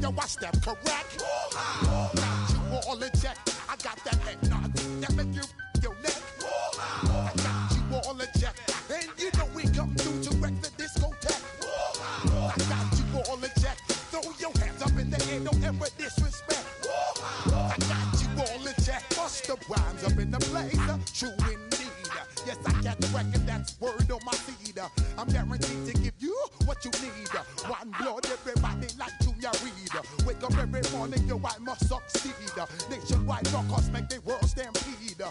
yo, I step correct. Got you all in check. I got that head nod that make you your neck. I got you all in check. And you know we come through to wreck the discotheque. I got you all in check. Throw your hands up in the air, don't ever disrespect. I got you all in check. Bust the rhymes up in the blazer. True indeed. Yes, I got the record, that's word on my seed. I'm guaranteed to give you what you need. One blood, everybody like Junior Reed. Wake up every morning, yo, I must succeed. Nationwide rockers make the world stampede.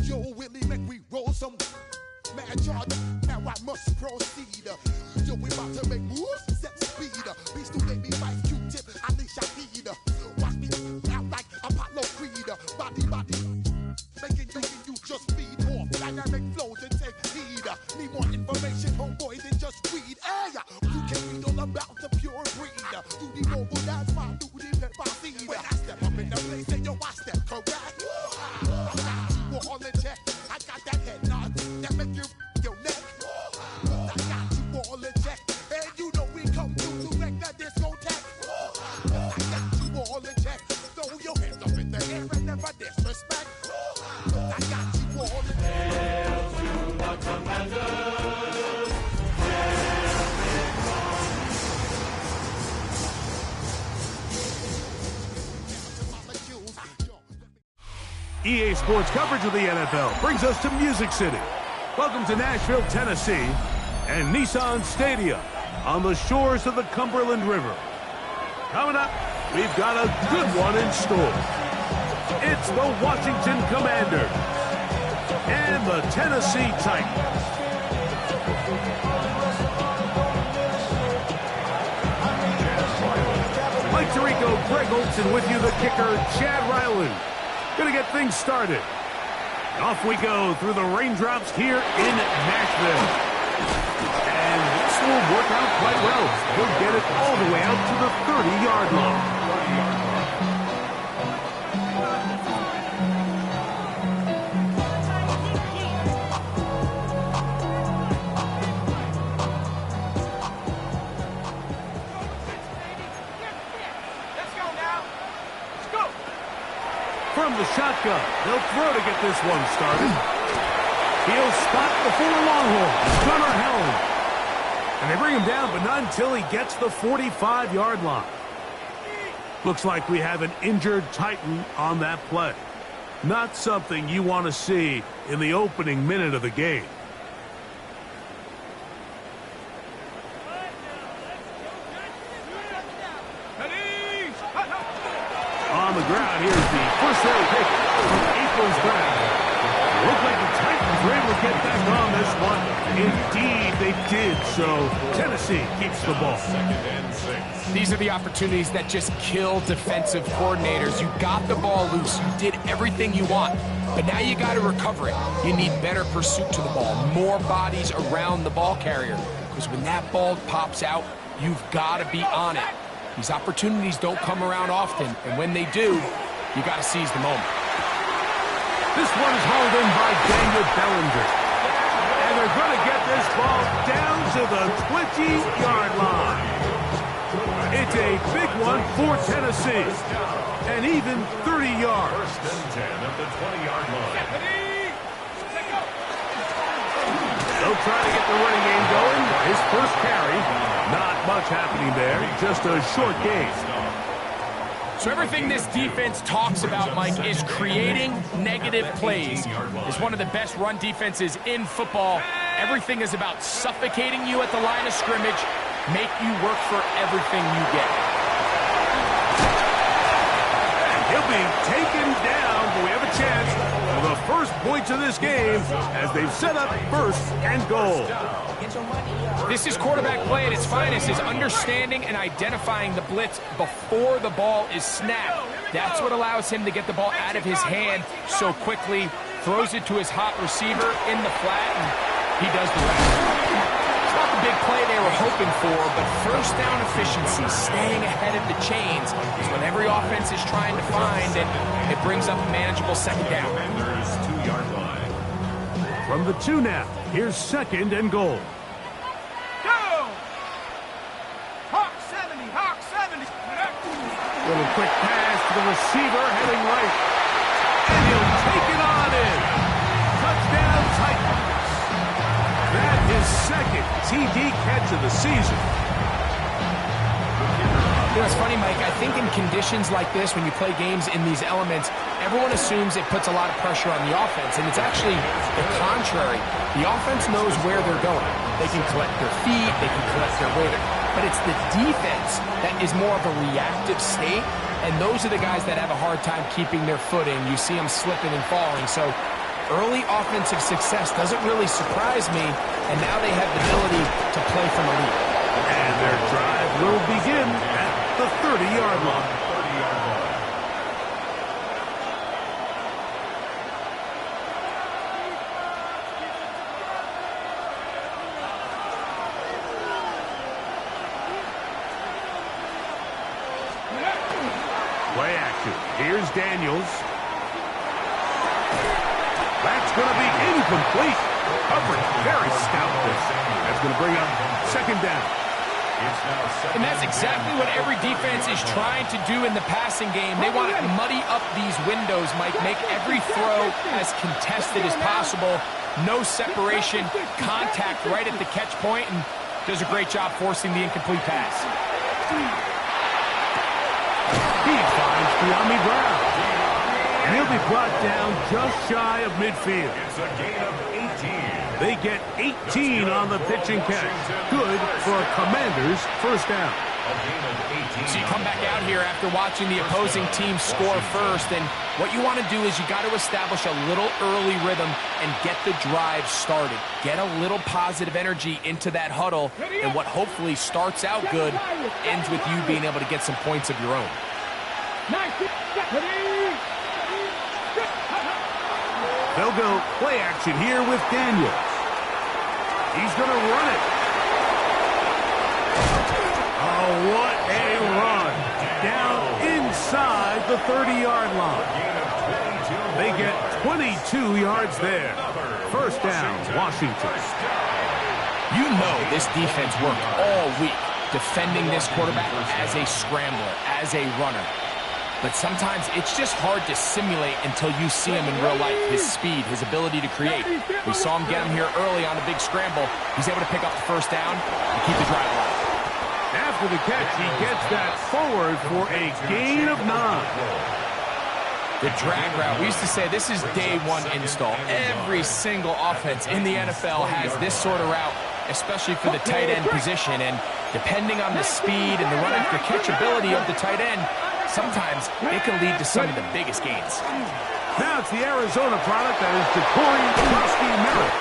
Yo, Willie, make we roll some mad charge. Now I must proceed. Yo, we about to make moves, set speed. Beast to baby, vice Q-tip, Ali Shahid. Watch me out like Apollo Creed. Body, making you just feed more dynamic flows and take heed. Need more information, homeboy, than just read. Hey, you can read all about the pure breed. Do the mobile dance, fine, do the left by seed. When I step up in the place, say yo, I step correct. I got you all in check. I got that head nod that make you your neck. I got you all in check. And you know we come through to wreck that discotheque. I got you all in check. Throw your hands up in the air and never disrespect. I got you all in check. Hail to the commanders. EA Sports coverage of the NFL brings us to Music City. Welcome to Nashville, Tennessee, and Nissan Stadium on the shores of the Cumberland River. Coming up, we've got a good one in store. It's the Washington Commanders and the Tennessee Titans. Mike Tirico, Greg Olson with you, the kicker, Chad Ryland. Gonna get things started. Off we go through the raindrops here in Nashville. And this will work out quite well. He'll get it all the way out to the 30-yard line. From the shotgun, they'll throw to get this one started. He'll spot the former Longhorn, Gunnar Helm. And they bring him down, but not until he gets the 45-yard line. Looks like we have an injured Titan on that play. Not something you want to see in the opening minute of the game. On the ground, here's the first row pick from April's back. Looked like the Titans were able to get back on this one. Indeed, they did. So Tennessee keeps the ball. These are the opportunities that just kill defensive coordinators. You got the ball loose. You did everything you want. But now you got to recover it. You need better pursuit to the ball. More bodies around the ball carrier. Because when that ball pops out, you've got to be on it. These opportunities don't come around often, and when they do, you got to seize the moment. This one is hauled in by Daniel Bellinger. And they're going to get this ball down to the 20-yard line. It's a big one for Tennessee. And even 30 yards. First and 10 at the 20-yard line. They'll try to get the running game going. His first carry. Not much happening there. Just a short gain. So everything this defense talks about, Mike, is creating negative plays. It's one of the best run defenses in football. Everything is about suffocating you at the line of scrimmage, make you work for everything you get. And he'll be taken down, but we have a chance for the first points of this game as they've set up first and goal. This is quarterback play at its finest, is understanding and identifying the blitz before the ball is snapped. That's what allows him to get the ball out of his hand so quickly, throws it to his hot receiver in the flat, and he does the rest. It's not the big play they were hoping for, but first down efficiency, staying ahead of the chains, is what every offense is trying to find, and it brings up a manageable second down. From the 2 now, here's second and goal. Go! Hawk 70, Hawk 70. Little quick pass to the receiver heading right. And he'll take it on in. Touchdown Titans. That is second TD catch of the season. You know, it's funny, Mike. I think in conditions like this, when you play games in these elements, everyone assumes it puts a lot of pressure on the offense, and it's actually the contrary. The offense knows where they're going. They can collect their feet, they can collect their weight, but it's the defense that is more of a reactive state, and those are the guys that have a hard time keeping their footing. You see them slipping and falling, so early offensive success doesn't really surprise me, and now they have the ability to play from a lead. And their drive will begin at the 30-yard line. Play action. Here's Daniels. That's going to be incomplete. Coverage very stout there. That's going to bring up second down. And that's exactly what every defense is trying to do in the passing game. They want to muddy up these windows, Mike, make every throw as contested as possible. No separation, contact right at the catch point, and does a great job forcing the incomplete pass. He finds De'Ami Brown. And he'll be brought down just shy of midfield. It's a gain of 18. They get 18 on the pitch and catch. Good for a Commanders first down. So you come back out here after watching the opposing team score first, and what you want to do is you got to establish a little early rhythm and get the drive started. Get a little positive energy into that huddle, and what hopefully starts out good ends with you being able to get some points of your own. They'll go play action here with Daniels. He's going to run it. Oh, what a run. Down inside the 30-yard line. They get 22 yards there. First down, Washington. You know this defense worked all week defending this quarterback as a scrambler, as a runner. But sometimes it's just hard to simulate until you see him in real life. His speed, his ability to create. We saw him get him here early on a big scramble. He's able to pick up the first down and keep the drive alive. After the catch, he gets that forward for a gain of 9. The drag route, we used to say this is day one install. Every single offense in the NFL has this sort of route, especially for the tight end position. And depending on the speed and the run after catch ability of the tight end, sometimes it can lead to some of the biggest gains. Now it's the Arizona product that is Ja'Cory Merritt.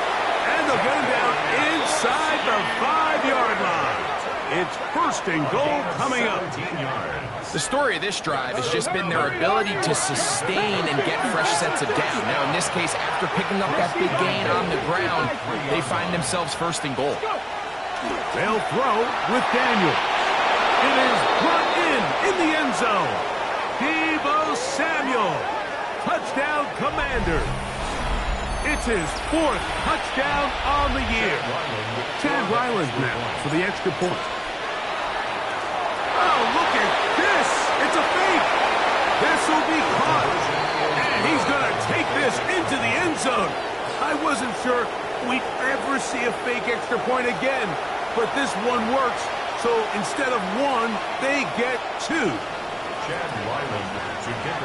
And they'll get him down inside the 5-yard line. It's first and goal coming up. The story of this drive has just been their ability to sustain and get fresh sets of down. Now, in this case, after picking up that big gain on the ground, they find themselves first and goal. They'll throw with Daniel. It is brought in the end zone. Deebo Samuel. Touchdown, Commanders. It's his 4th touchdown on the year. Chad Ryland now for the extra point. Oh, look at this. It's a fake. This will be caught. And he's going to take this into the end zone. I wasn't sure we'd ever see a fake extra point again, but this one works. So instead of 1, they get 2.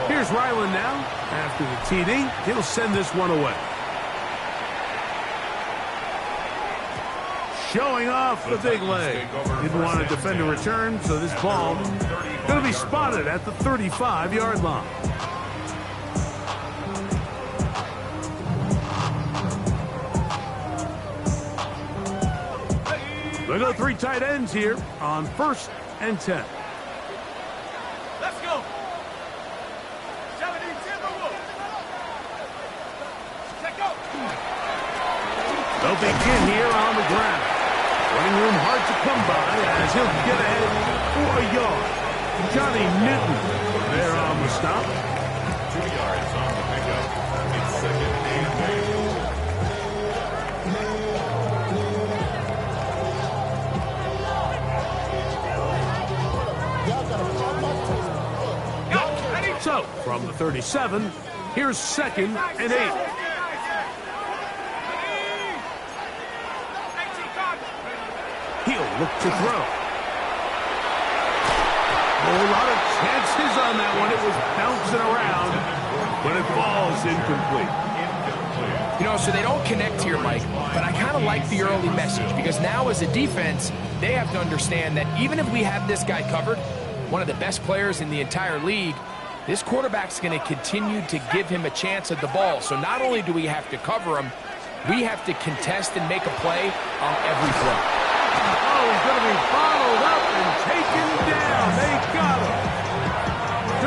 Here's Ryland now. After the TD, he'll send this one away. Showing off the big leg. Didn't want to defend a return, so this ball going to be spotted at the 35-yard line. They go 3 tight ends here on 1st and 10. Let's go. They'll begin here on the ground. Running room hard to come by as he'll get ahead for a yard. Johnny Newton there on the stop. 2 yards on the pickup. It's second and 8. So, from the 37, here's 2nd and 8. He'll look to throw. A lot of chances on that one. It was bouncing around, but it falls incomplete. You know, so they don't connect here, Mike, but I kind of like the early message because now as a defense, they have to understand that even if we have this guy covered, one of the best players in the entire league, this quarterback's going to continue to give him a chance at the ball. So not only do we have to cover him, we have to contest and make a play on every throw. Oh, he's going to be followed up and taken down. They got him.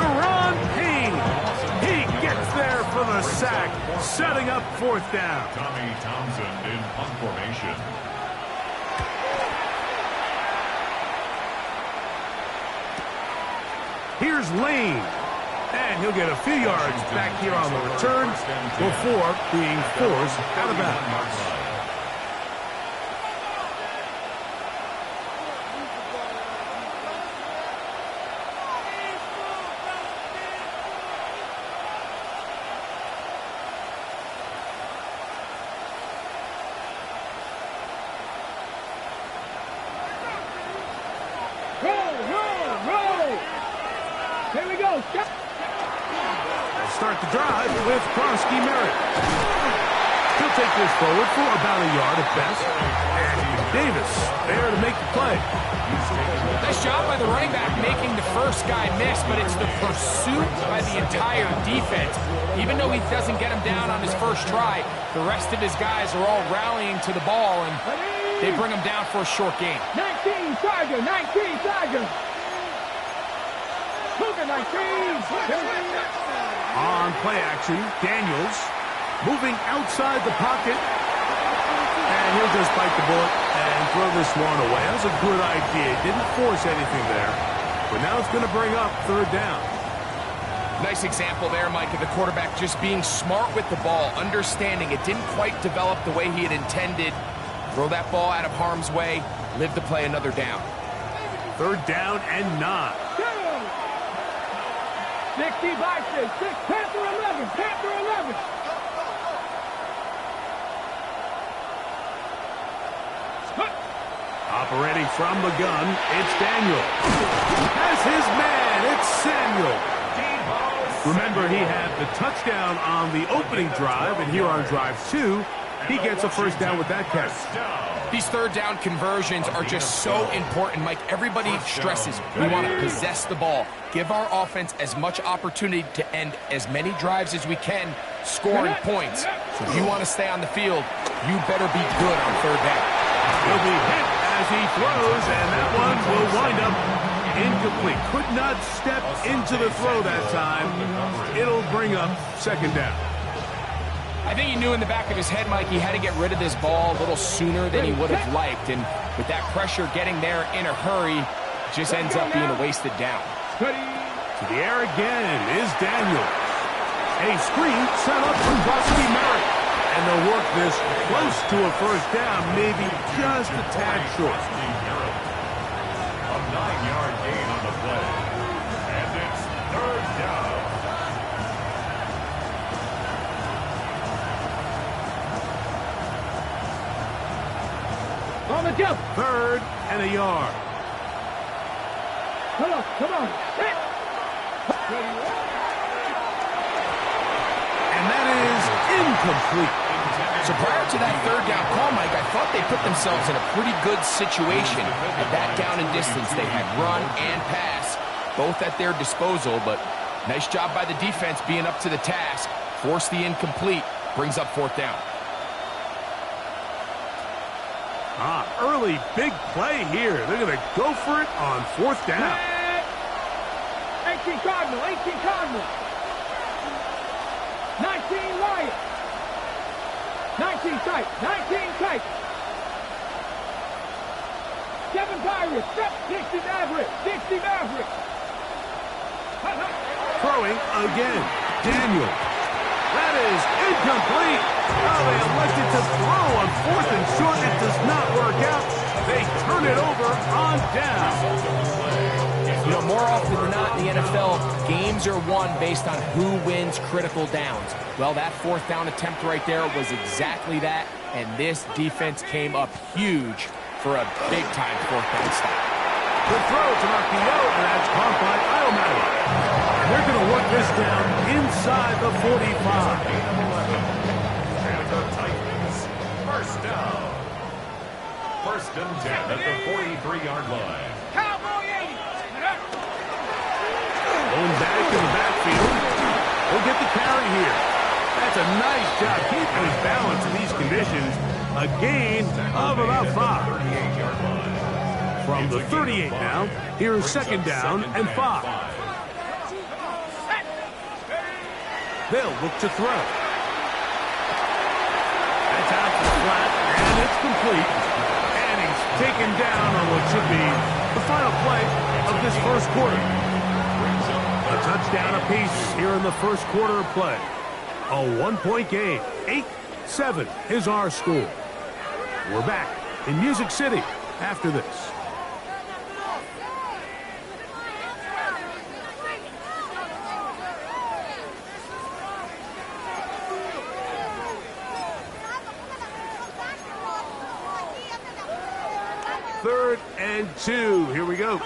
Deron Payne. He gets there for the sack, setting up 4th down. Tommy Townsend in punt formation. Here's Lane. And he'll get a few yards back here on the return before being forced out of bounds. Here we go. Start the drive with Kronsky Merritt. He'll take this forward for about a yard at best. And Davis there to make the play. Nice job by the running back making the first guy miss, but it's the pursuit by the entire defense. Even though he doesn't get him down on his first try, the rest of his guys are all rallying to the ball, and they bring him down for a short gain. 19 Tiger, 19 Tiger. On play action, Daniels moving outside the pocket. And he'll just bite the bullet and throw this one away. That was a good idea. Didn't force anything there. But now it's going to bring up 3rd down. Nice example there, Mike, of the quarterback just being smart with the ball, understanding it didn't quite develop the way he had intended. Throw that ball out of harm's way, live to play another down. 3rd down and 9. 60 by 6, Panther 11, Panther 11. Operating from the gun, it's Daniel. That's his man, it's Samuel. Remember, he had the touchdown on the opening drive, and here on drive 2, he gets a 1st down with that catch. These 3rd down conversions are just so important, Mike. Everybody stresses we want to possess the ball, give our offense as much opportunity to end as many drives as we can, scoring points. So if you want to stay on the field, you better be good on 3rd down. He'll be hit as he throws, and that one will wind up incomplete. Could not step into the throw that time. It'll bring up 2nd down. I think he knew in the back of his head, Mike, he had to get rid of this ball a little sooner than he would have liked. And with that pressure getting there in a hurry, it just ends up being a wasted down. To the air again is Daniel. A screen set up from Kronsky Merritt. And they'll work this close to a 1st down, maybe just a tad short. A 9-yard gain on the play. And it's 3rd down. On the jump. 3rd and a yard. Come on, come on. And that is incomplete. So prior to that 3rd down call, Mike, I thought they put themselves in a pretty good situation. At that down and distance, they had run and pass, both at their disposal, but nice job by the defense being up to the task. Force the incomplete, brings up 4th down. Early big play here. They're going to go for it on 4th down. 18 Cardinal, 18 Cardinal. 19 Lion. 19 tight, 19 tight. 7 Pirates, 60 Maverick, 60 Maverick. Throwing again. Daniel. That is incomplete. Oh, they elected to throw on 4th and short. It does not work out. They turn it over on down. You know, more often than not in the NFL, games are won based on who wins critical downs. Well, that fourth down attempt right there was exactly that, and this defense came up huge for a big-time fourth down stop. Good throw to Marquillo, and that's caught by Iomatic. And they're going to work this down inside the 45. And the Titans, first down. First and 10 at the 43-yard line. Going back in the backfield. He'll get the carry here. That's a nice job keeping his balance in these conditions. A gain of about 5. From the 38 now, here's second down and 5. They'll look to throw. That's out to the flat, and it's complete. And he's taken down on what should be the final play of this first quarter. A touchdown apiece here in the first quarter of play. A 1-point game. 8-7 is our score. We're back in Music City after this. Third and 2. Here we go.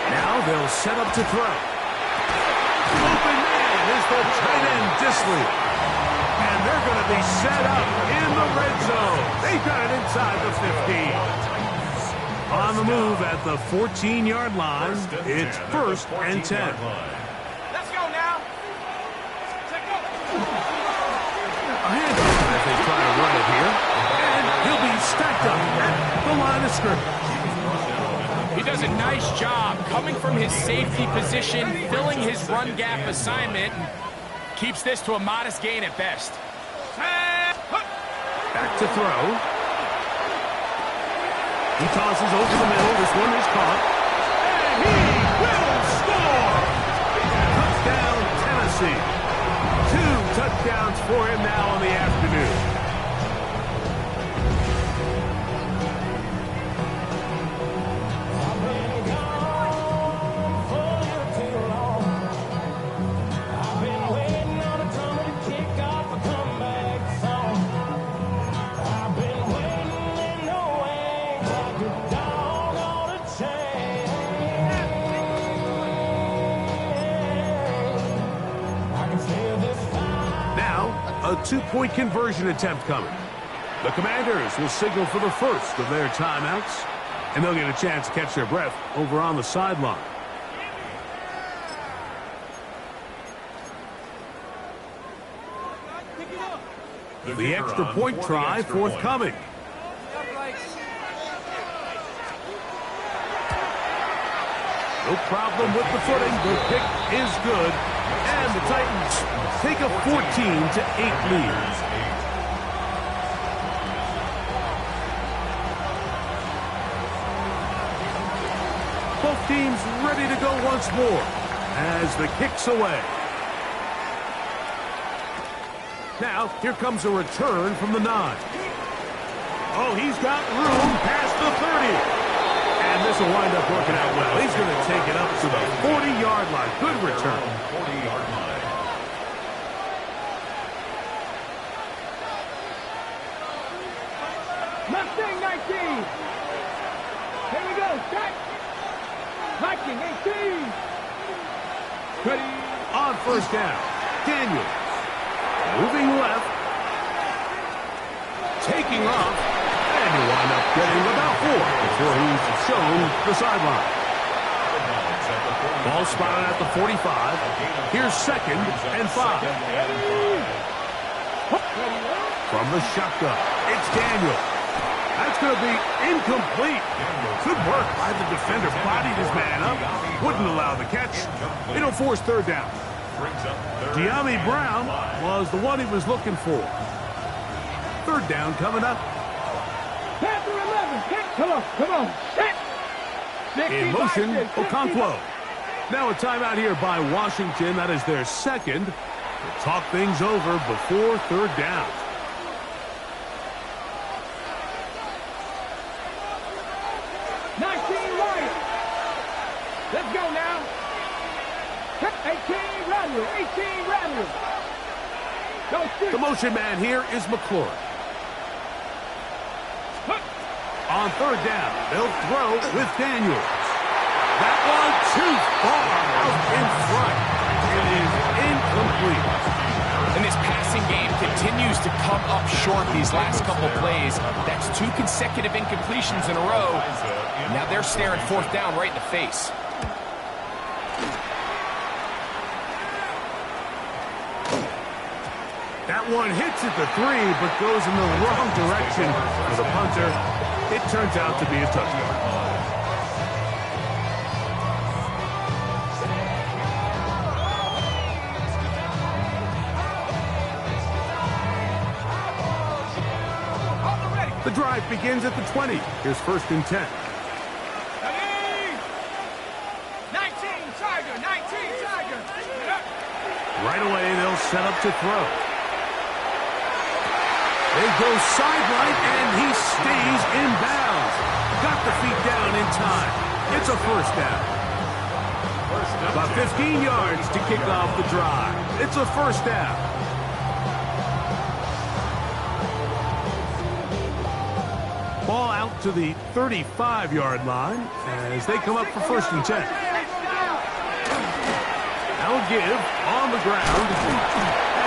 Now they'll set up to throw. Open man is the tight end, Disley. And they're going to be set up in the red zone. They've got it inside the 15. On the move at the 14-yard line, it's first and 10. Let's go now. A handoff as they try to run it here. And he'll be stacked up at the line of scrimmage. He does a nice job coming from his safety position, filling his run gap assignment, and keeps this to a modest gain at best. Back to throw. He tosses over the middle. This one is caught. And he will score! Touchdown, Tennessee. 2 touchdowns for him now in the afternoon. A 2-point conversion attempt coming. The Commanders will signal for the first of their timeouts, and they'll get a chance to catch their breath over on the sideline. The extra point try forthcoming. No problem with the footing. The kick is good. And the Titans take a 14-8 lead. Both teams ready to go once more as the kick's away. Now, here comes a return from the 9. Oh, he's got room past the 30. And this will wind up working out well. He's going to take it up to the 40-yard line. Good return. 40-yard line. Mustang 19. Here we go. Set. Viking 18. Ready. On first down, Daniels. Moving left. Taking off. And he'll wind up getting about 4 before he's shown the sideline. Ball spotted at the 45. Here's second and 5. From the shotgun, it's Daniel. That's going to be incomplete. Good work by the defender. Bodied his man up. Wouldn't allow the catch. It'll force third down. De'Ami Brown was the one he was looking for. Third down coming up. Panther 11. Come on, come on. Set. In motion, Okonkwo. Now a timeout here by Washington. That is their second. To talk things over before third down. Let's go now. 18 rattle. 18 rattle. Don't shoot. The motion man here is McClure. On third down, they'll throw with Daniels. That one too far out in front. It is incomplete. And this passing game continues to come up short these last couple plays. That's 2 consecutive incompletions in a row. Now they're staring fourth down right in the face. That one hits at the 3, but goes in the wrong direction for the punter. It turns out to be a touchdown. The drive begins at the 20. Here's first and 10. 19 Tiger. 19 Tiger. Right away, they'll set up to throw. They go sideline, and he stays in bounds. Got the feet down in time. It's a first down. About 15 yards to kick off the drive. It's a first down. Ball out to the 35-yard line as they come up for first and 10. Now give on the ground.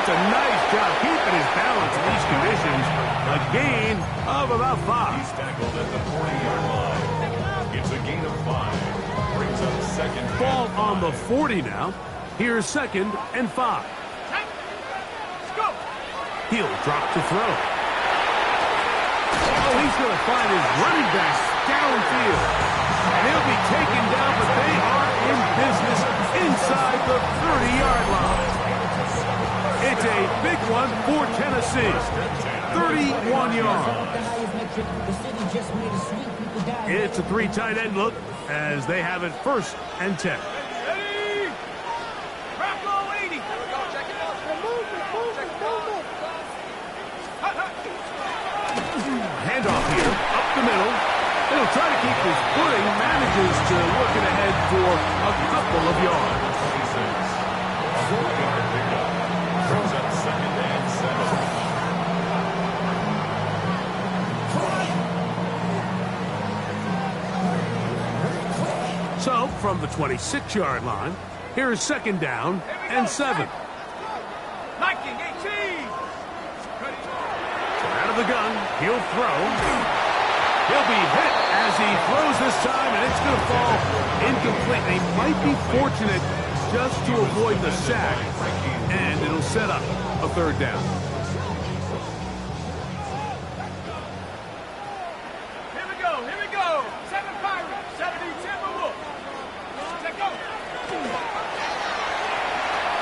That's a nice job keeping his balance in these conditions. A gain of about 5. He's tackled at the 40-yard line. It's a gain of 5. Brings up second. Ball on the 40 now. Here's second and 5. Let's go. He'll drop to throw. Oh, he's going to find his running back downfield. And he'll be taken down, but they are in business inside the 30-yard line. It's a big one for Tennessee. 31 yards. It's a 3 tight end look as they have it first and 10. Ready. Bravo 80. Check it out. Handoff here, up the middle. He'll try to keep his footing, manages to work it ahead for a couple of yards. 4-yard pickup. Brings up second and 7. So, from the 26-yard line, here's second down and 7. Liking 18. Out of the gun, he'll throw. He'll be hit as he throws this time, and it's going to fall incomplete. They might be fortunate just to avoid the sack, and it'll set up a third down. Here we go. 7 Pirates. 70 Timberwolves. Let's go.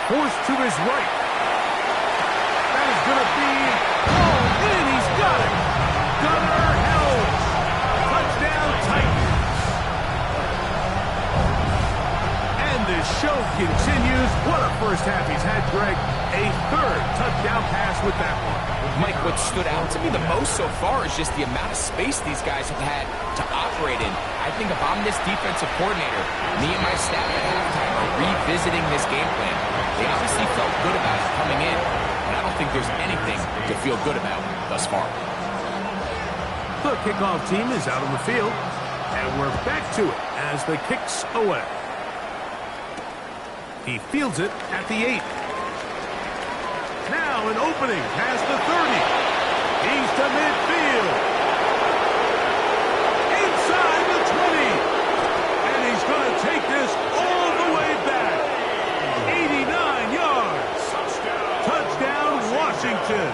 Forced to his right. That is going to be hauled in. He's got it. Gunner held. Touchdown Titans. And the show continues. What a first half he's had, Greg. A third touchdown pass with that one. Mike, what stood out to me the most so far is just the amount of space these guys have had to operate in. I think if I'm this defensive coordinator, me and my staff at halftime are revisiting this game plan. They obviously felt good about it coming in, and I don't think there's anything to feel good about thus far. The kickoff team is out on the field, and we're back to it as the kick's away. He fields it at the 8. Now an opening past the 30. He's to midfield. Inside the 20. And he's going to take this all the way back. 89 yards. Touchdown, Washington.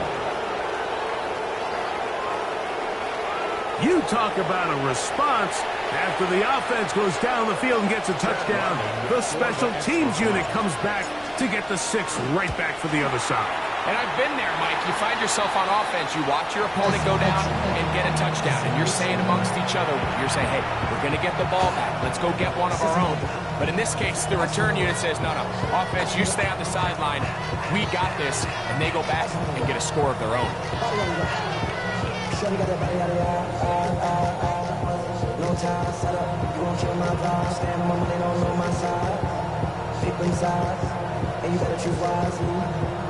You talk about a response. After the offense goes down the field and gets a touchdown, the special teams unit comes back to get the 6 right back for the other side. And I've been there, Mike. You find yourself on offense, you watch your opponent go down and get a touchdown, and you're saying amongst each other, you're saying, hey, we're going to get the ball back. Let's go get one of our own. But in this case, the return unit says, no, offense, you stay on the sideline. We got this. And they go back and get a score of their own. ties, set up, you gon' kill my vibe. Stand on my money, don't know my side. Paper inside, and you better choose wisely.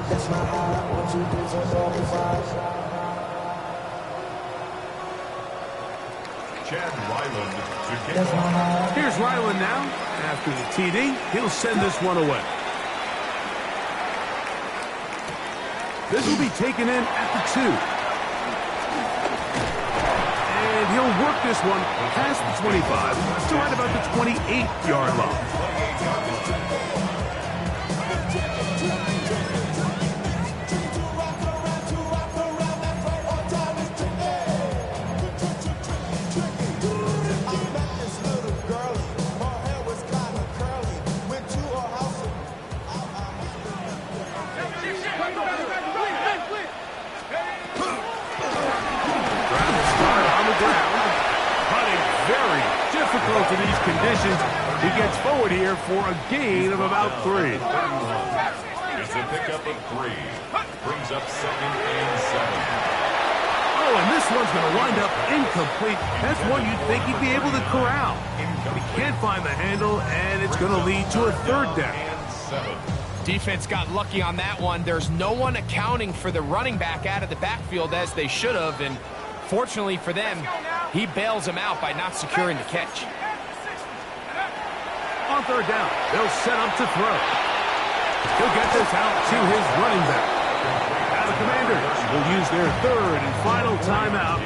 That's my high, 1, 2, 3, 4, 5. Chad Ryland to kick That's my off. high. Here's Ryland now. After the TD, he'll send this one away. This will be taken in at the 2. And he'll work this one past the 25 to right about the 28-yard line. To these conditions, he gets forward here for a gain of about 3. It's a pickup of 3. Brings up 2nd and 7. Oh, and this one's going to wind up incomplete. That's one you'd think he'd be able to corral. But he can't find the handle, and it's going to lead to a 3rd down. And 7. Defense got lucky on that one. There's no one accounting for the running back out of the backfield as they should have, and fortunately for them, he bails him out by not securing the catch. On 3rd down, they'll set up to throw. He'll get this out to his running back. Now the Commanders will use their 3rd and final timeout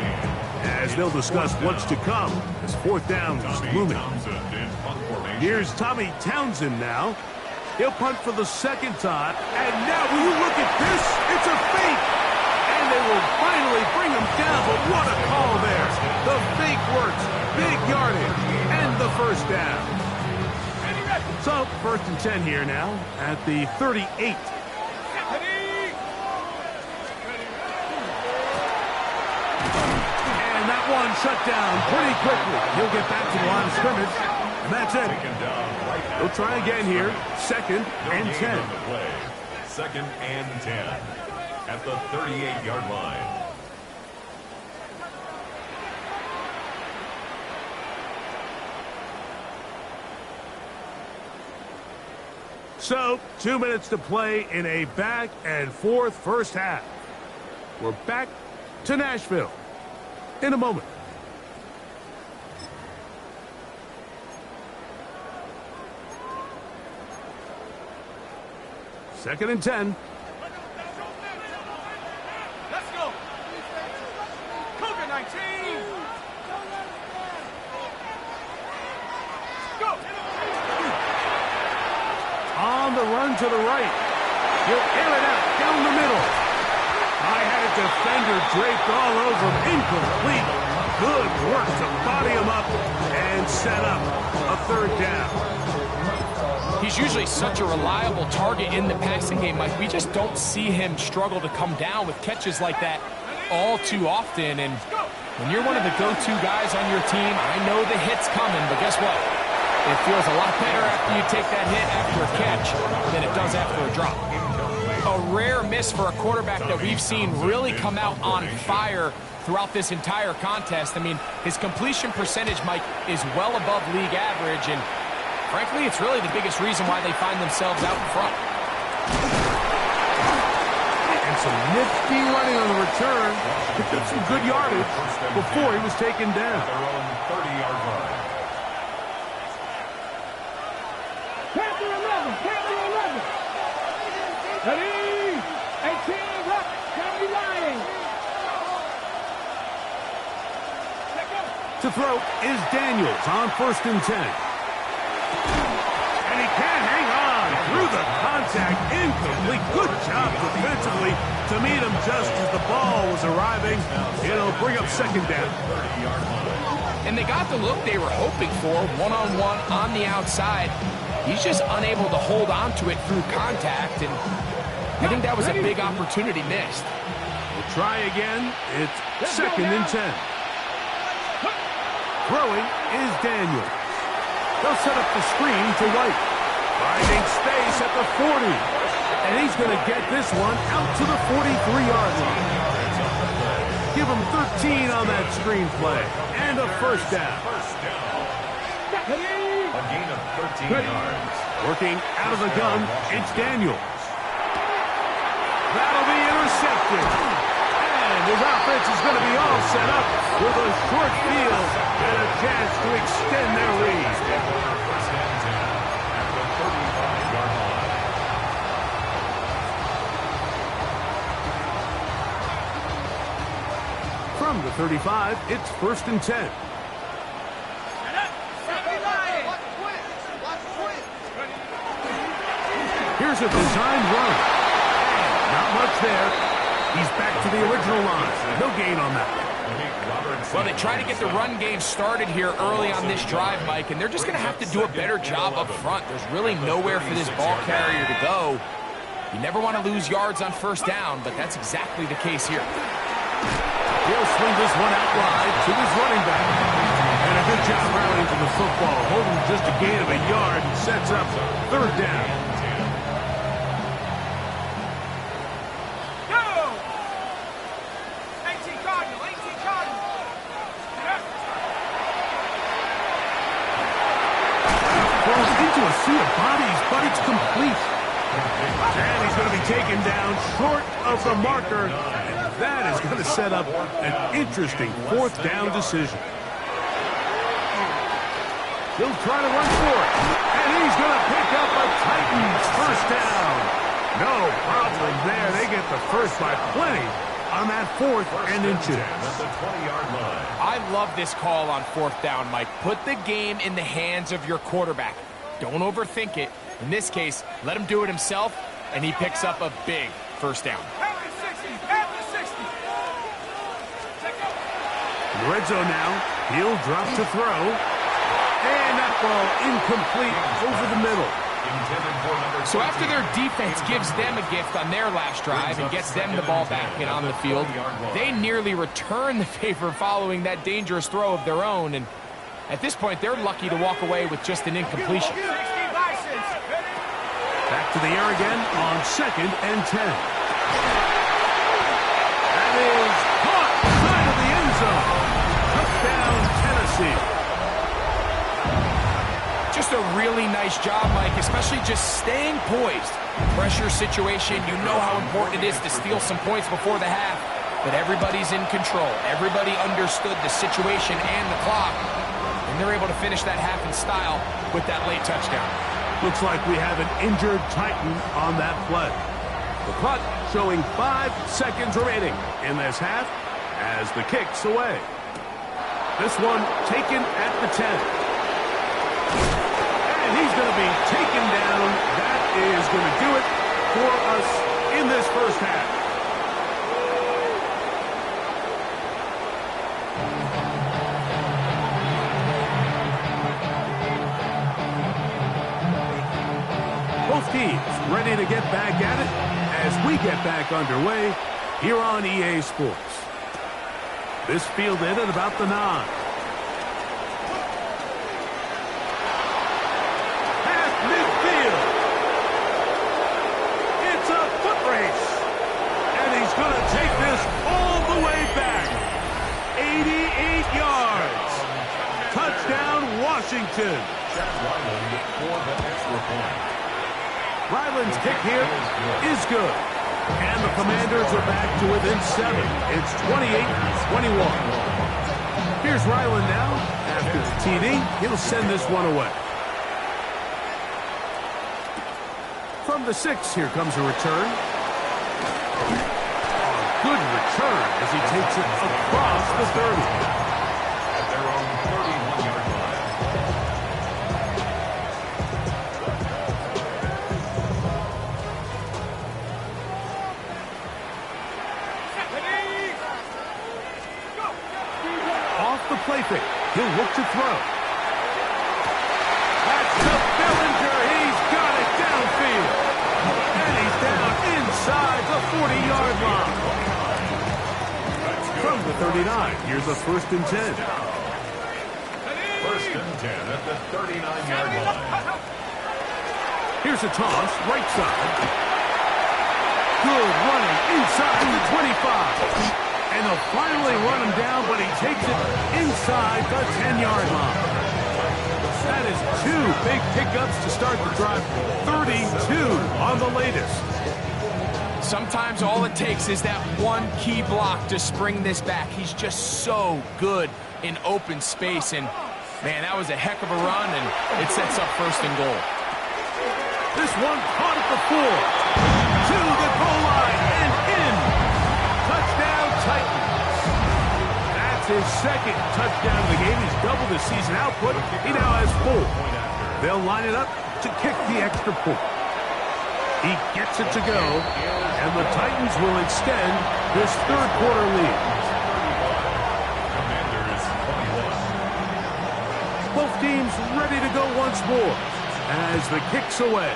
as they'll discuss what's to come as 4th down is looming. Here's Tommy Townsend now. He'll punt for the 2nd time. And now, will you look at this? It's a fake. And they will finally bring him down, but what a call there. The fake works, big yardage, and the 1st down. So, 1st and 10 here now at the 38. And that one shut down pretty quickly. He'll get back to the line of scrimmage, and that's it. He'll try again here, 2nd and 10. 2nd and 10 at the 38-yard line. So, 2 minutes to play in a back and forth first half. We're back to Nashville in a moment. Second and 10. Let's go. Cougar 19. Go. On the run to the right. He'll air it out down the middle. I had a defender draped all over him. Incomplete. Good work to body him up and set up a 3rd down. He's usually such a reliable target in the passing game, Mike. We just don't see him struggle to come down with catches like that all too often. And when you're one of the go-to guys on your team, I know the hit's coming, but guess what? It feels a lot better after you take that hit after a catch than it does after a drop. A rare miss for a quarterback that we've seen really come out on fire throughout this entire contest. I mean, his completion percentage, Mike, is well above league average, and frankly, it's really the biggest reason why they find themselves out in front. And some nifty running on the return. Picked up some good yardage before he was taken down. Their own 30-yard line. Panther 11. Panther 11. Ready? 18. Rock. County line. To throw is Daniels on 1st and 10. And he can't hang on through the contact. Incomplete. Good job defensively to meet him just as the ball was arriving. It'll bring up 2nd down. And they got the look they were hoping for, one-on-one on the outside. He's just unable to hold on to it through contact, and I think that was a big opportunity missed. We'll try again. It's 2nd and 10. Throwing is Daniels. They'll set up the screen to White. Finding space at the 40. And he's going to get this one out to the 43-yard line. give him 13 on that screenplay. And a first down. A gain of 13 yards. Working out of the gun, it's Daniels. That'll be intercepted. And his offense is going to be all set up with a short field and a chance to extend their lead. First and 10 at the 35-yard line. From the 35, it's first and 10. Here's a designed run. Not much there. He's back to the original line. No gain on that. Well, they try to get the run game started here early on this drive, Mike, and they're just going to have to do a better job up front. There's really nowhere for this ball carrier to go. You never want to lose yards on first down, but that's exactly the case here. He'll swing this one out wide to his running back. And a good job rallying for the football, holding just a gain of a yard and sets up third down. Into a sea of bodies, but it's complete. And he's going to be taken down short of the marker. And that is going to set up an interesting fourth down decision. He'll try to run for it. And he's going to pick up a Titans first down. No problem there. They get the first by plenty on that fourth and inches. At the 20-yard line. I love this call on fourth down, Mike. Put the game in the hands of your quarterback. Don't overthink it. In this case, let him do it himself, and he picks up a big first down. In the red zone now, he'll drop to throw. And that ball incomplete over the middle. So after their defense gives them a gift on their last drive and gets them the ball back and on the field, they nearly return the favor following that dangerous throw of their own. And at this point, they're lucky to walk away with just an incompletion. Back to the air again on second and 10. That is caught side of the end zone. Touchdown, Tennessee. Just a really nice job, Mike, especially just staying poised. Pressure situation, you know how important it is to steal some points before the half, but everybody's in control. Everybody understood the situation and the clock, and they're able to finish that half in style with that late touchdown. Looks like we have an injured Titan on that play. The clock showing 5 seconds remaining in this half as the kick's away. This one taken at the 10. And he's going to be taken down. That is going to do it for us in this first half. Both teams ready to get back at it as we get back underway here on EA Sports. This fielded at about the 9. Half midfield. It's a foot race. And he's going to take this all the way back. 88 yards. Touchdown, Washington. Ryland's kick here is good. And the Commanders are back to within 7. It's 28-21. Here's Ryland now. After the TD, he'll send this one away. From the 6, here comes a return. A good return as he takes it across the 30. At their own 31-yard line. Play fake. He'll look to throw. That's to Bellinger. He's got it downfield. And he's down inside the 40-yard line. From the 39, here's a first and 10. First and 10 at the 39-yard line. Here's a toss, right side. Good running inside the 25. And they'll finally run him down, but he takes it inside the 10-yard line. That is 2 big pickups to start the drive. 32 on the latest. Sometimes all it takes is that one key block to spring this back. He's just so good in open space. And, man, that was a heck of a run, and it sets up 1st and goal. This one caught at the 4. To the goal line and in. Touchdown, Titans. That's his 2nd touchdown of the game. He's doubled his season output. He now has 4. They'll line it up to kick the extra point. He gets it to go, and the Titans will extend this 3rd quarter lead. Both teams ready to go once more as the kick's away.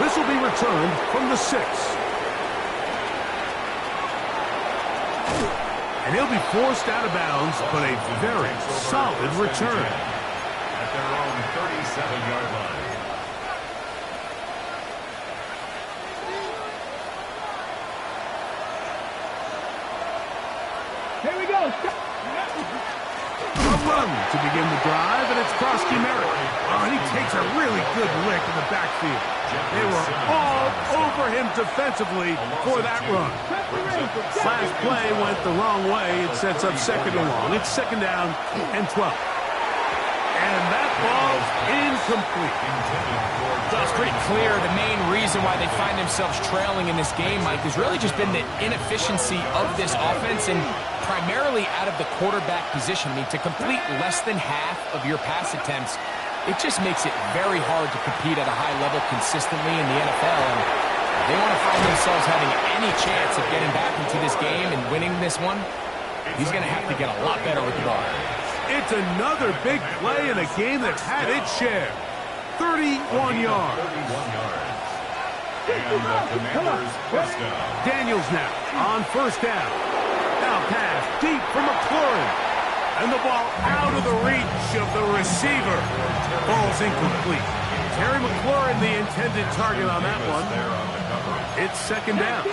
This will be returned from the 6. And he'll be forced out of bounds, but a very solid return. At their own 37-yard line. Here we go. A run to begin the drive, and it's Krosky Merritt. Oh, and he takes a really good lick in the backfield. They were all over him defensively for that run. Last play went the wrong way. It sets up 2nd and long. It's 2nd down and 12. And that ball's incomplete. So it's pretty clear the main reason why they find themselves trailing in this game, Mike, has really just been the inefficiency of this offense and primarily out of the quarterback position. I mean, to complete less than half of your pass attempts, it just makes it very hard to compete at a high level consistently in the NFL. And if they want to find themselves having any chance of getting back into this game and winning this one, he's going to have to get a lot better with the ball. It's another big play in a game that's had its share. 31 yards. And the Commanders' 1st down. Daniels now on 1st down. Now pass deep for McLaurin. And the ball out of the reach of the receiver. Ball's incomplete. Terry McLaurin, the intended target on that one. It's 2nd down.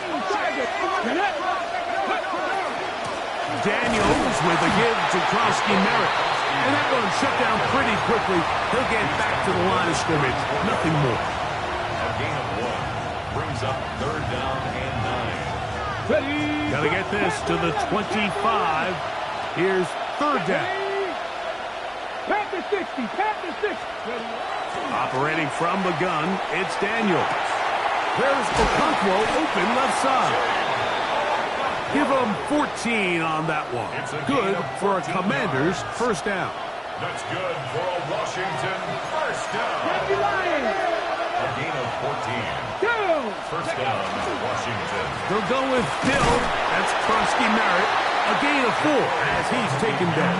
Daniels with a give to Krosky Merritt. And that one shut down pretty quickly. He'll get back to the line of scrimmage. Nothing more. A gain of 1 brings up 3rd down and 9. Got to get this to the 25. Here's 3rd down. Panther 60, Panther 60. Operating from the gun, it's Daniels. There's Okonkwo open left side. Give them 14 on that one. Good for a Commander's 1st down. That's good for a Washington 1st down. A gain of 14. 1st down, Washington. They'll go with Bill. That's Krosky Merritt. A gain of 4 as he's taken down.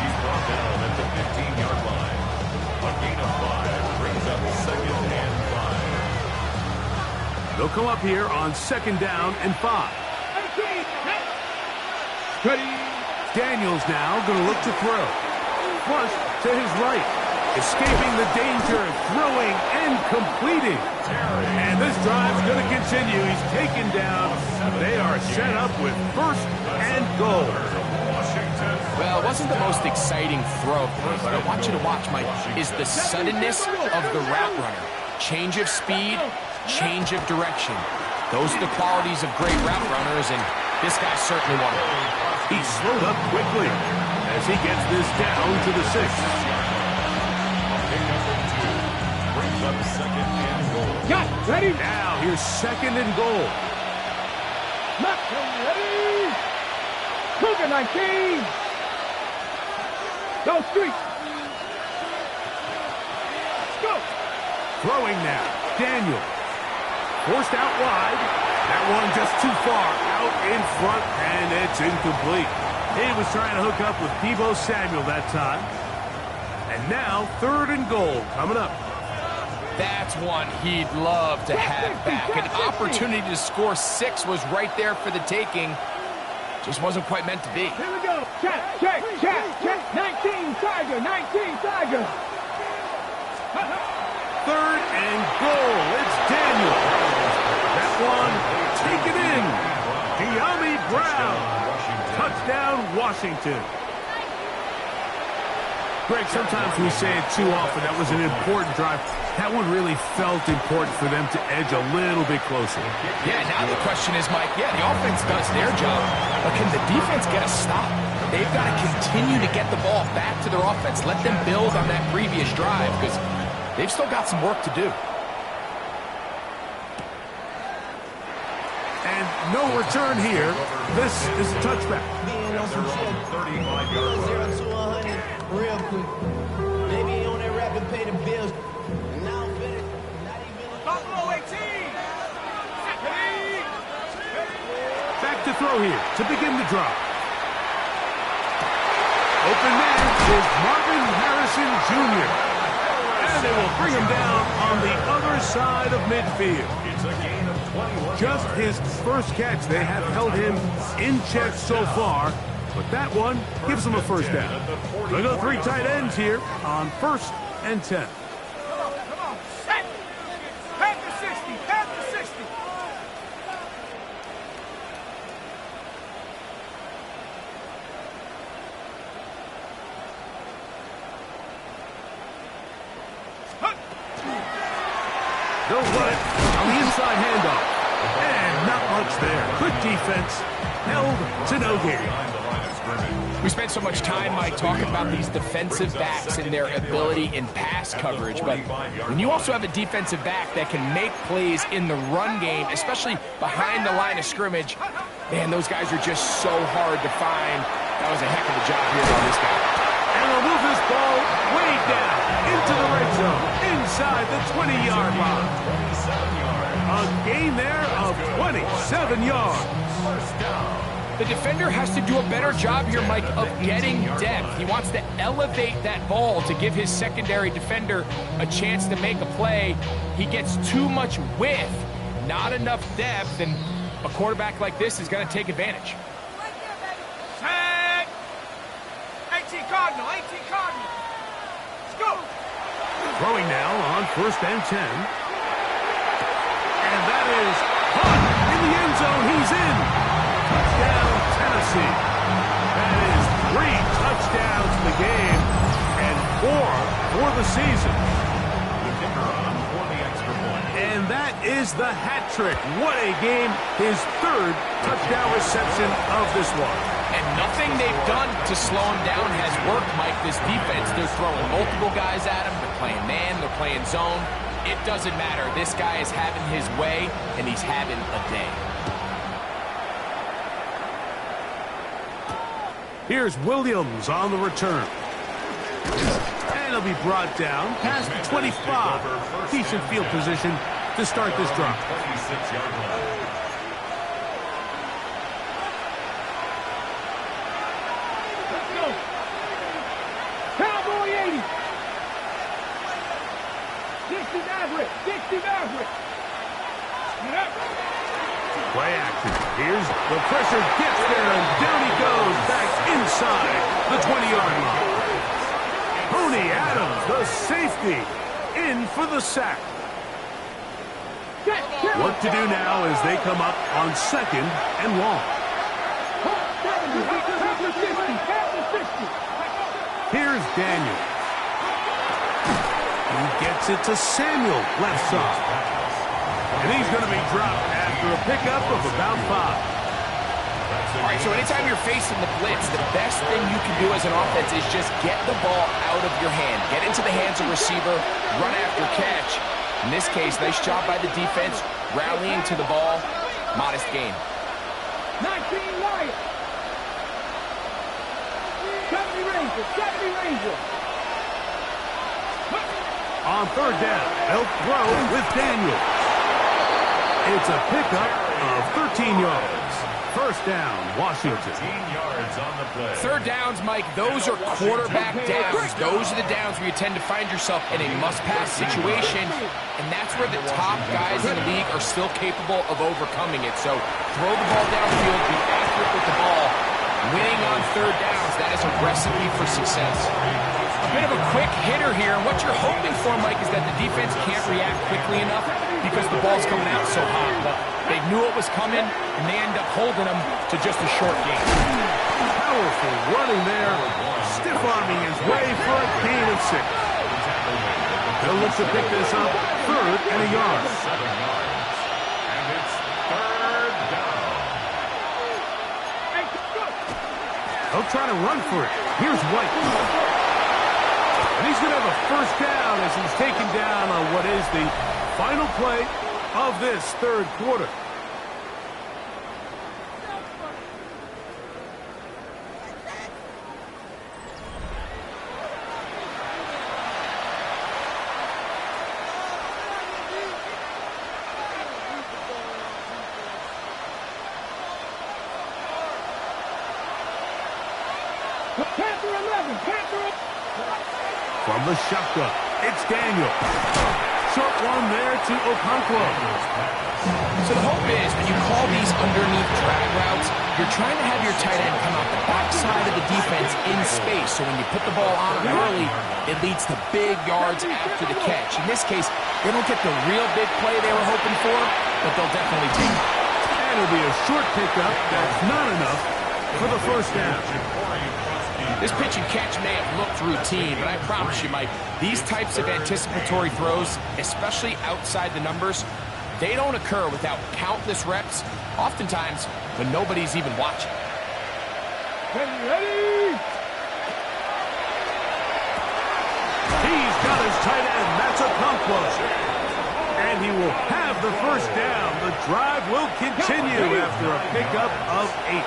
He's brought down at the 15-yard line. A gain of 5 brings up 2nd and 5. They'll come up here on 2nd down and 5. Daniels now going to look to throw. Flush to his right. Escaping the danger, throwing and completing. And this drive's going to continue. He's taken down. They are set up with 1st and goal. Well, it wasn't the most exciting throw, but I want you to watch, Mike, is the suddenness of the route runner. Change of speed, change of direction. Those are the qualities of great route runners, and this guy certainly one of them. He slowed up quickly as he gets this down to the 6. Brings up 2nd and goal. Got it. Ready? Now here's 2nd and goal. Ready? Cougar 19. Go street. Go. Throwing now. Daniel. Forced out wide. That one just too far out in front, and it's incomplete. He was trying to hook up with Deebo Samuel that time. And now 3rd and goal coming up. That's one he'd love to have back. An opportunity to score 6 was right there for the taking. Just wasn't quite meant to be. Here we go. Check. 19 Tiger. 19 Tiger. 3rd and goal. It's Daniel. That one taken in. De'Ami Brown. Touchdown, Washington. Greg, sometimes we say it too often. That was an important drive. That one really felt important for them to edge a little bit closer. Yeah, now the question is, Mike, the offense does their job, but can the defense get a stop? They've got to continue to get the ball back to their offense. Let them build on that previous drive because they've still got some work to do. And no return here. This is a touchback. Being on some shit. 0 to 100 real quick. Maybe on that rapid pay the bills. And now I'm finished. Not even. Buffalo 18. Back to throw here to begin the drive. Open man is Marvin Harrison Jr. And they will bring him down on the other side of midfield. It's a gain of 21 Just yards. his first catch. They have held him in check so far, but that one gives them a first down. They go 3 tight ends here on 1st and 10. Come on. Set. Pass the 60. Pass the 60. They'll run it on the inside handoff. And not much there. Good defense. Held to no gain. Behind the line of scrimmage. We spent so much time, Mike, talking about these defensive backs and their ability in pass coverage, but when you also have a defensive back that can make plays in the run game, especially behind the line of scrimmage, man, those guys are just so hard to find. That was a heck of a job here on this guy. And they'll move this ball way down into the red zone, inside the 20-yard line. 27 yards. A gain there of 27 yards. First down. The defender has to do a better job here, Mike, of getting depth. He wants to elevate that ball to give his secondary defender a chance to make a play. He gets too much width, not enough depth, and a quarterback like this is going to take advantage. Tag. 18 Cardinal. 18 Cardinal. Let's go. Throwing now on 1st and 10. And that is caught in the end zone. He's in. Touchdown, Tennessee. That is 3 touchdowns in the game and 4 for the season. The kicker on for the extra point. And that is the hat trick. What a game. His 3rd touchdown reception of this one. And nothing they've done to slow him down has worked, Mike, this defense. They're throwing multiple guys at him. They're playing man. They're playing zone. It doesn't matter. This guy is having his way, and he's having a day. Here's Williams on the return. And he'll be brought down past the 25. Decent field position to start this drive. 26-yard line. Let's go. Cowboy 80. 60 Maverick. 60 Maverick. Get up. Play action. Here's the pressure gets there, and down he goes back inside the 20-yard line. Tony Adams, the safety, in for the sack. What to do now as they come up on 2nd and long. Here's Daniel. He gets it to Samuel, left side. And he's going to be dropped after a pickup of about 5. All right, so anytime you're facing the blitz, the best thing you can do as an offense is just get the ball out of your hand. Get into the hands of receiver, run after catch. In this case, nice job by the defense, rallying to the ball. Modest gain. 19 Wyatt. 70 Ranger. 70 Ranger. On 3rd down, they'll throw with Daniel. It's a pickup of 13 yards. First down, Washington. 13 yards on the play. 3rd downs, Mike, those are quarterback downs. Those are the downs where you tend to find yourself in a must-pass situation, and that's where the top guys in the league are still capable of overcoming it. So throw the ball downfield, be accurate with the ball. Winning on 3rd downs, that is a recipe for success. A bit of a quick hitter here. What you're hoping for, Mike, is that the defense can't react quickly enough because the ball's coming out so hot. But they knew it was coming, and they end up holding them to just a short game. Powerful running there. Stiff-arming his way for a gain of 6. They'll look to pick this up 3rd and a yard. 7 yards. And it's 3rd down. They'll try to run for it. Here's White. And he's going to have a first down as he's taken down on what is the final play of this 3rd quarter. From the shotgun, it's Daniel. Short one there to Okonkwo. So the hope is when you call these underneath drag routes, you're trying to have your tight end come out the backside of the defense in space. So when you put the ball on him early, it leads to big yards after the catch. In this case, they don't get the real big play they were hoping for, but they'll definitely take it. And it'll be a short pickup. That's not enough for the first down. This pitch and catch may have looked routine, but I promise you, Mike, these types of anticipatory throws, especially outside the numbers, they don't occur without countless reps, oftentimes when nobody's even watching. Ready! He's got his tight end. That's Okonkwo. And he will have the first down. The drive will continue after a pickup of 8.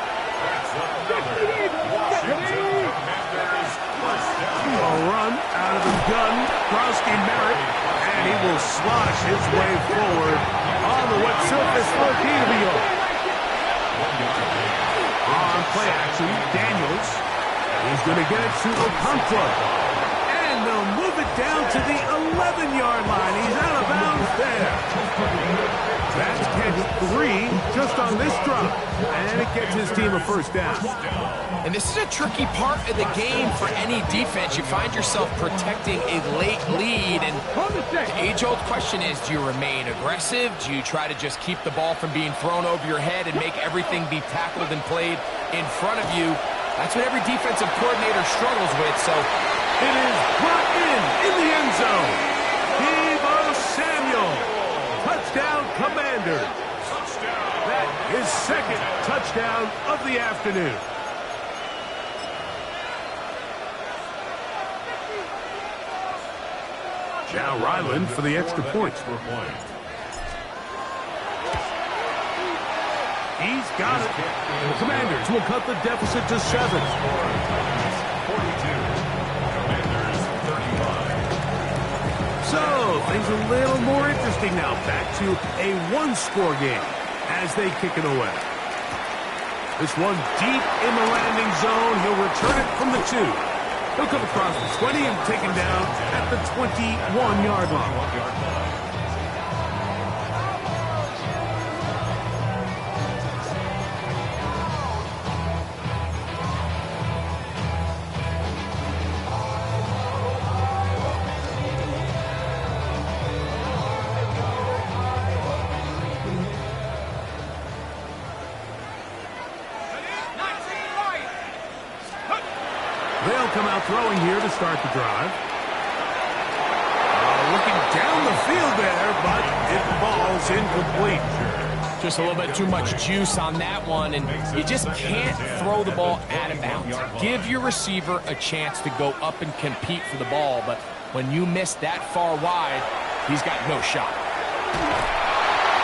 A run out of the gun. Krowski Merritt, and he will slosh his way forward on the wet surface for a gain of a yard. On play action, Daniels is going to get it to Okonkwo. And they'll move it down to the 11-yard line. He's out of bounds there. That's catch 3 just on this drop. And it gets his team a first down. And this is a tricky part of the game for any defense. You find yourself protecting a late lead. And the age-old question is, do you remain aggressive? Do you try to just keep the ball from being thrown over your head and make everything be tackled and played in front of you? That's what every defensive coordinator struggles with. So it is brought in the end zone. Deebo Samuel. Touchdown, Commanders. That is second touchdown of the afternoon. Now Ryland for the extra point. He's got it. The Commanders will cut the deficit to 7. 42. Commanders 35. So things a little more interesting now. Back to a one-score game as they kick it away. This one deep in the landing zone. He'll return it from the 2. He'll come across the 20 and taken down at the 21-yard line. They'll come out throwing here to start the drive. Looking down the field there, but it falls incomplete. Just a little bit too much juice on that one, and you just can't throw the ball out of bounds. Give your receiver a chance to go up and compete for the ball, but when you miss that far wide, he's got no shot.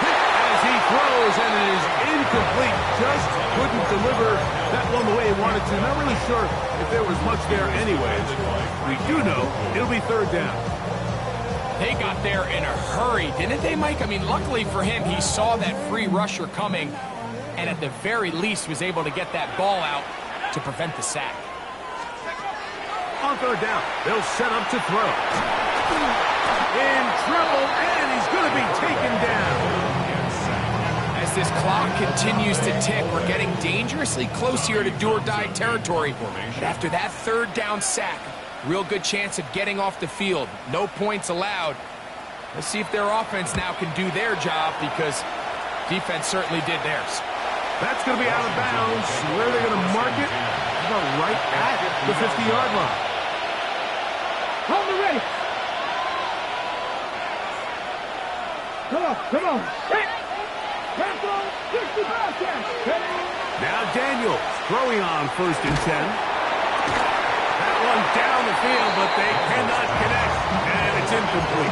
As he throws, and it is incomplete. Just couldn't deliver that one the way he wanted to. Not really sure if there was much there anyways. We do know it'll be third down. They got there in a hurry, didn't they, Mike? I mean, luckily for him, he saw that free rusher coming, and at the very least was able to get that ball out to prevent the sack. On third down, they'll set up to throw. In trouble, and he's going to be taken down. As this clock continues to tick, we're getting dangerously close here to do-or-die territory. But after that third down sack, real good chance of getting off the field. No points allowed. Let's see if their offense now can do their job, because defense certainly did theirs. That's going to be out of bounds. Where are they going to mark it? About right at the 50-yard line. Hold the ready. Come on. Hit. Tempo, 60 broadcast. Now Daniels throwing on 1st and 10. That one down the field, but they cannot connect, and it's incomplete.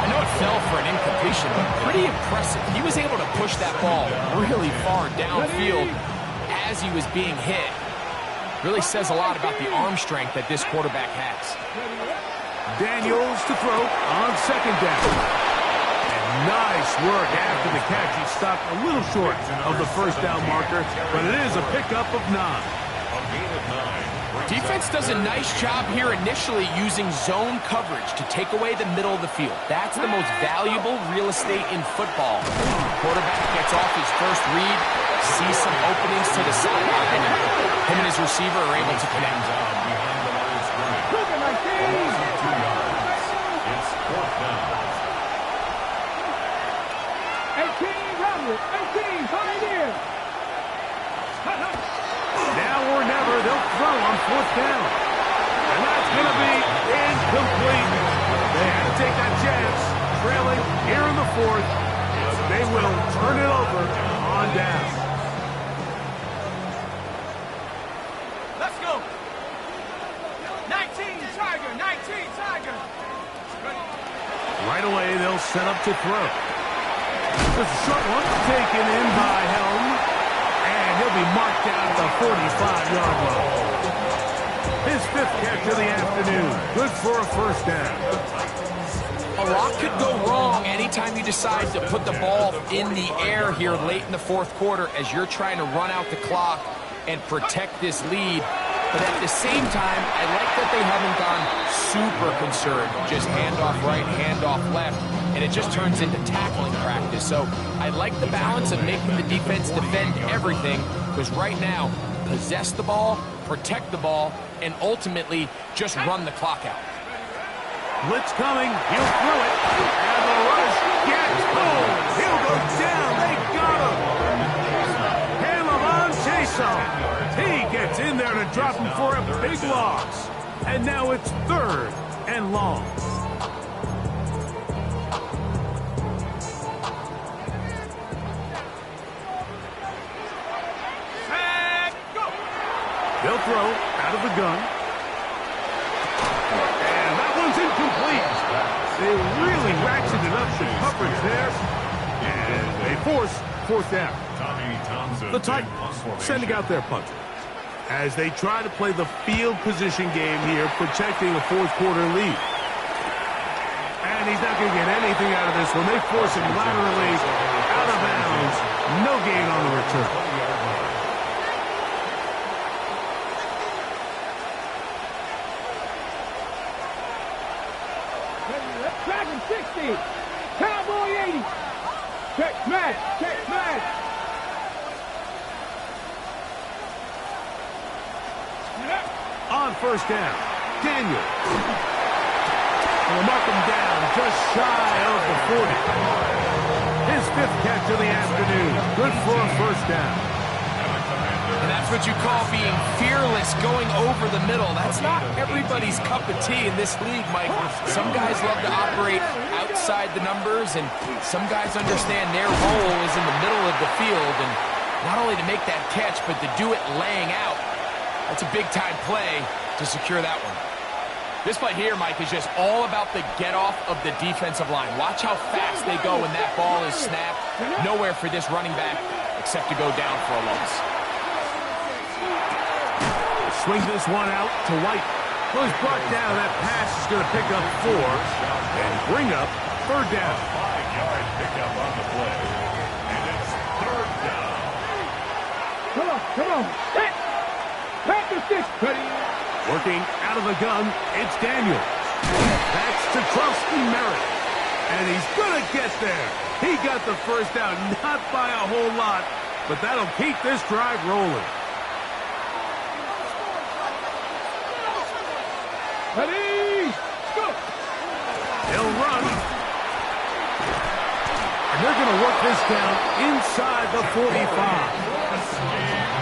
I know it fell for an incompletion, but pretty impressive. He was able to push that ball really far downfield as he was being hit. Really says a lot about the arm strength that this quarterback has. Daniels to throw on 2nd down. And nice work after the catch. He stopped a little short of the 1st down marker, but it is a pickup of 9. Defense does a nice job here initially using zone coverage to take away the middle of the field. That's the most valuable real estate in football. Quarterback gets off his first read, sees some openings to the sideline, and him and his receiver are able to connect. It's 4th down. 18, pioneer. Now or never, they'll throw on 4th down. And that's going to be incomplete. They had to take that chance, trailing here in the 4th. But they will turn it over on down. Let's go. 19, Tiger. Right away, they'll set up to throw. This is a short one, taken in by Helm. And he'll be marked down at the 45-yard line. His 5th catch of the afternoon. Good for a 1st down. A lot could go wrong anytime you decide to put the ball in the air here late in the 4th quarter as you're trying to run out the clock and protect this lead. But at the same time, I like that they haven't gone super concerned. Just handoff right, handoff left, and it just turns into tackling practice. So I like the balance of making the defense defend everything, because right now, possess the ball, protect the ball, and ultimately just run the clock out. Blitz coming. He'll throw it. And the rush gets home. He'll go down. They got him. And Lavon Chason. He gets in there to drop him for a big loss. And now it's 3rd and long. Set, go. They'll throw out of the gun. And that one's incomplete. They really ratcheted up the coverage there. And they force 4th down. The Titans sending out their punter as they try to play the field position game here, protecting a 4th quarter lead. And he's not going to get anything out of this one. They force him laterally out of bounds. No gain on the return. Dragon 60. Cowboy 80. Check smash. On 1st down, Daniel. Will mark him down just shy of the 40. His 5th catch of the afternoon. Good for a 1st down. And that's what you call being fearless, going over the middle. That's not everybody's cup of tea in this league, Mike. Some guys love to operate outside the numbers, and some guys understand their role is in the middle of the field, and not only to make that catch, but to do it laying out. That's a big-time play to secure that one. This play here, Mike, is just all about the get-off of the defensive line. Watch how fast they go when that ball is snapped. Nowhere for this running back except to go down for a loss. Swing this one out to White. Well, he's brought down. That pass is going to pick up 4 and bring up 3rd down. 5-yard pickup on the play. And it's 3rd down. Come on. Hit. Pack the 6. Working out of the gun, it's Daniel. That's to Trusty Merritt. And he's going to get there. He got the 1st down, not by a whole lot, but that'll keep this drive rolling. Ready, go! They'll run. And they're going to work this down inside the 45.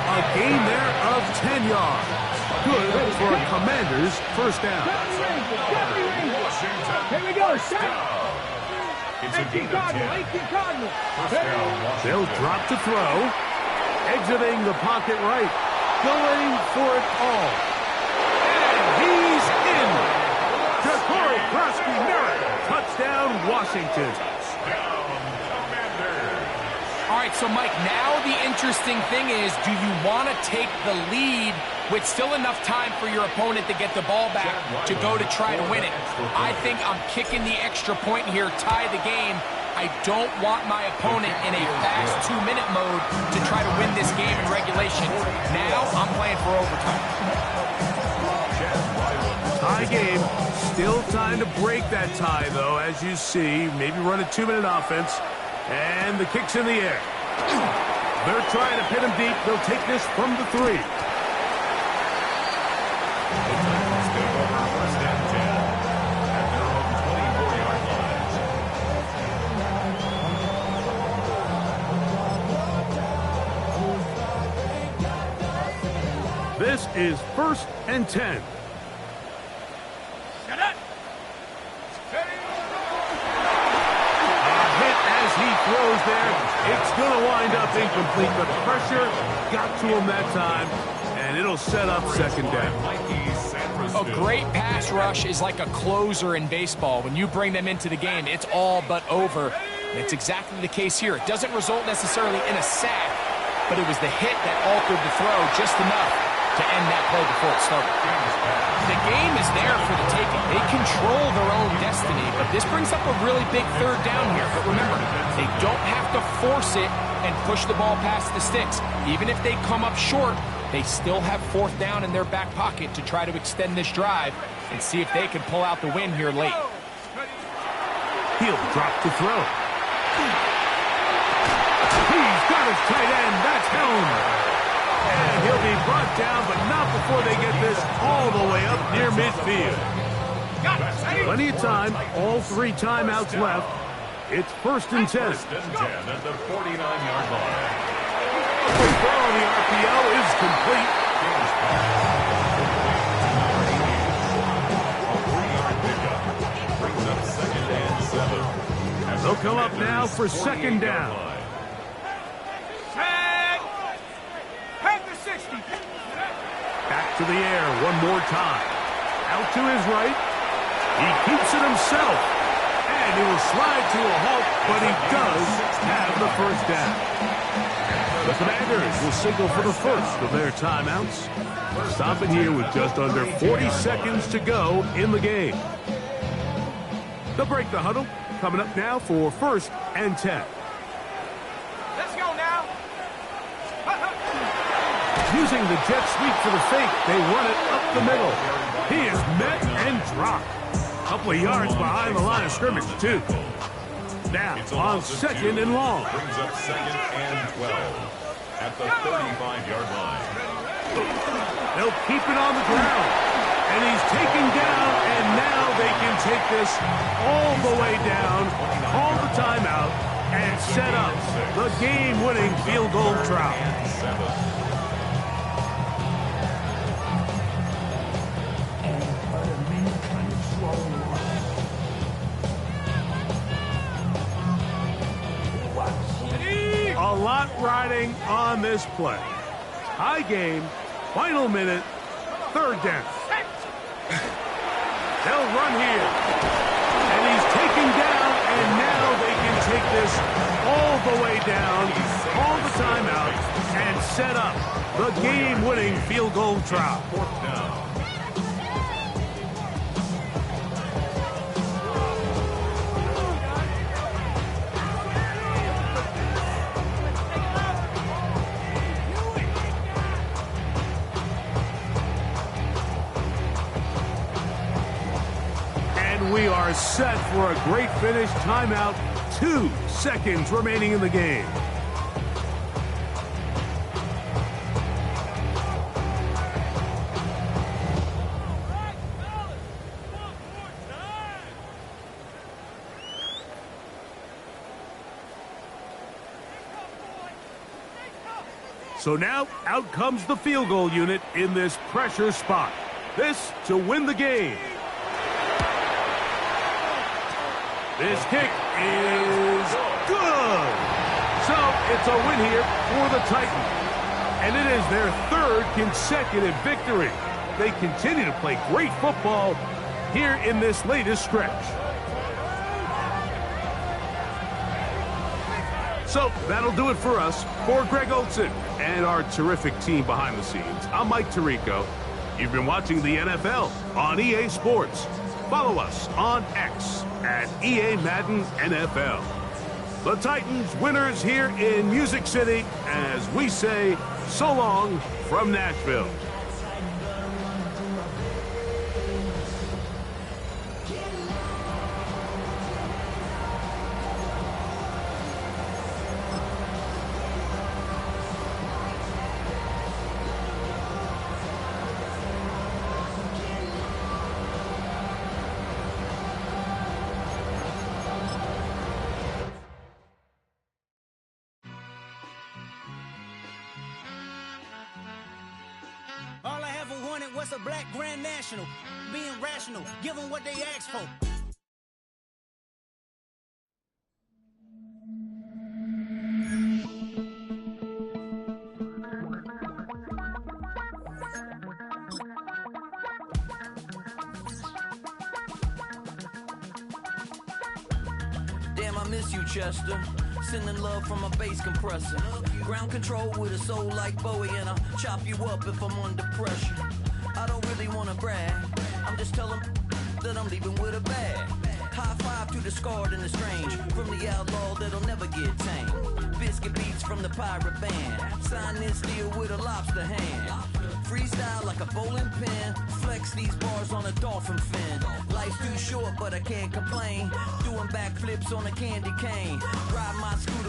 A gain there of 10 yards. Good for a Commanders first down. Here we go, set. It's a gain of 10. First down, Washington. They'll drop to throw. Exiting the pocket right. Going for it all. And he's in. Ja'Cory Krosky-Merritt. Touchdown, Washington. All right, so Mike, now the interesting thing is, do you want to take the lead with still enough time for your opponent to get the ball back to go to try to win it? I think I'm kicking the extra point here, tie the game. I don't want my opponent in a fast 2-minute mode to try to win this game in regulation. Now I'm playing for overtime. Tie game. Still time to break that tie, though, as you see. Maybe run a 2-minute offense. And the kick's in the air. They're trying to pin him deep. They'll take this from the 3. This is 1st and 10. Throws there. It's going to wind up incomplete. The pressure got to him that time, and it'll set up second down. A great pass rush is like a closer in baseball. When you bring them into the game, it's all but over. And it's exactly the case here. It doesn't result necessarily in a sack, but it was the hit that altered the throw just enough to end that play before it started. The game is there for the taking. They control their own destiny, but this brings up a really big third down here. But remember, they don't have to force it and push the ball past the sticks. Even if they come up short, they still have 4th down in their back pocket to try to extend this drive and see if they can pull out the win here late. He'll drop to throw. He's got his tight end. That's Helm. And he'll be brought down, but not before they get this all the way up near midfield. Plenty of time, all 3 timeouts left. It's 1st and 10. First and 10 at the 49-yard line. The throw on the RPO is complete. Brings up 2nd and 7. They'll come up now for 2nd down. Back to the air one more time. Out to his right. He keeps it himself. And he will slide to a halt, but he does have the first down. The Commanders will signal for the first of their timeouts. Stopping here with just under 40 seconds to go in the game. They'll break the huddle. Coming up now for 1st and 10. Let's go now. Using the jet sweep for the fake, they run it up the middle. He is met and dropped. A couple of yards behind the line of scrimmage, too. Now, on 2nd and long. Brings up 2nd and 12 at the 35-yard line. They'll keep it on the ground. And he's taken down, and now they can take this all the way down, call the timeout, and set up the game-winning field goal try. A lot riding on this play. High game, final minute, 3rd down. They'll run here. And he's taken down, and now they can take this all the way down, call the timeout, and set up the game-winning field goal try. 4th down. We are set for a great finish. Timeout, 2 seconds remaining in the game. So now, out comes the field goal unit in this pressure spot. This to win the game. This kick is good. So it's a win here for the Titans. And it is their third consecutive victory. They continue to play great football here in this latest stretch. So that'll do it for us. For Greg Olson and our terrific team behind the scenes, I'm Mike Tirico. You've been watching the NFL on EA Sports. Follow us on X at EA Madden NFL. The Titans winners here in Music City as we say so long from Nashville. All I ever wanted was a black Grand National. Being rational, give them what they asked for. Damn, I miss you, Chester. Sending love from a bass compressor. Ground control with a soul like Bowie, and I'll chop you up if I'm under pressure. I don't really wanna brag. I'm just telling that I'm leaving with a bag. High five to the scarred and the strange. From the outlaw that'll never get tamed. Biscuit beats from the pirate band. Sign this deal with a lobster hand. Freestyle like a bowling pin. Flex these bars on a dolphin fin. Life's too short, but I can't complain. Doing backflips on a candy cane. Ride my scooter.